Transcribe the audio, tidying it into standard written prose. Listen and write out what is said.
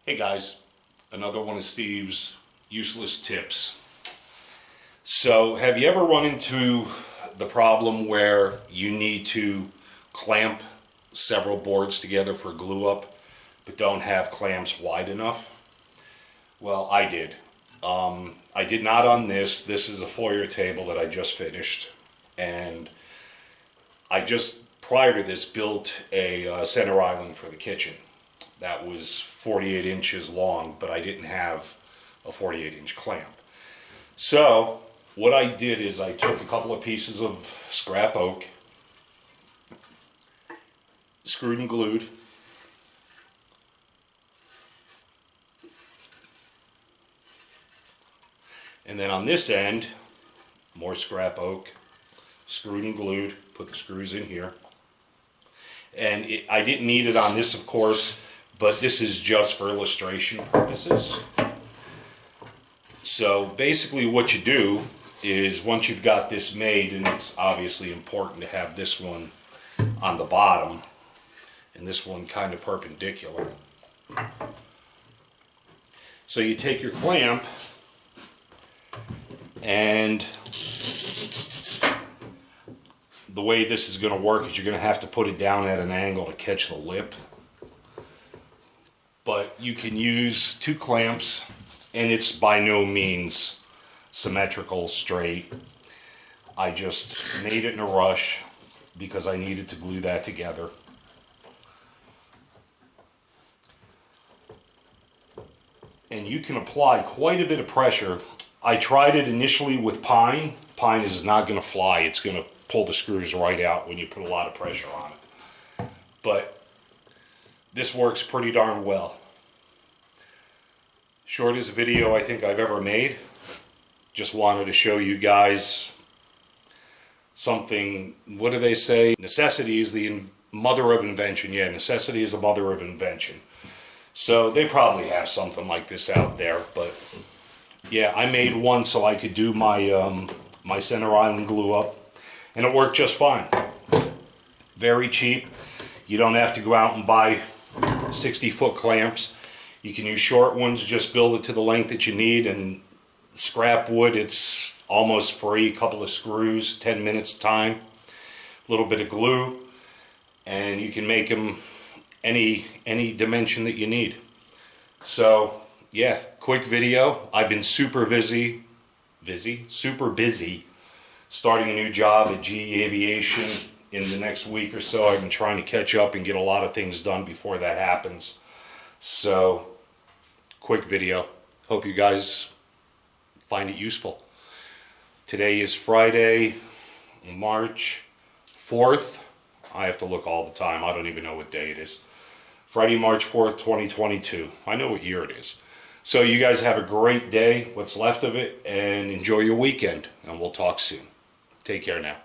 Hey guys, another one of Steve's useless tips. So have you ever run into the problem where you need to clamp several boards together for glue up but don't have clamps wide enough? Well, I did. I did not on this. This is a foyer table that I just finished, and I just prior to this built a center island for the kitchen. That was 48 inches long, but I didn't have a 48-inch clamp. So what I did is I took a couple of pieces of scrap oak, screwed and glued, and then on this end, more scrap oak, screwed and glued, put the screws in here. And I didn't need it on this, of course, but this is just for illustration purposes. So basically what you do is once you've got this made, and it's obviously important to have this one on the bottom and this one kind of perpendicular. So you take your clamp and the way this is going to work is you're going to have to put it down at an angle to catch the lip. But you can use two clamps, and it's by no means symmetrical, straight. I just made it in a rush because I needed to glue that together. And you can apply quite a bit of pressure. I tried it initially with pine. Pine is not going to fly. It's going to pull the screws right out when you put a lot of pressure on it. But this works pretty darn well. Shortest video I think I've ever made. Just wanted to show you guys something. What do they say? Necessity is the mother of invention. Yeah, necessity is the mother of invention. So they probably have something like this out there. But yeah, I made one so I could do my my center island glue up, and it worked just fine. Very cheap. You don't have to go out and buy 60-foot clamps. You can use short ones, just build it to the length that you need, and scrap wood, it's almost free. A couple of screws, 10 minutes time, a little bit of glue, and you can make them any dimension that you need. So yeah, quick video. I've been super busy, starting a new job at GE Aviation in the next week or so. I've been trying to catch up and get a lot of things done before that happens. So, quick video. Hope you guys find it useful. Today is Friday, March 4th. I have to look all the time. I don't even know what day it is. Friday, March 4th, 2022. I know what year it is. So you guys have a great day, what's left of it, and enjoy your weekend. And we'll talk soon. Take care now.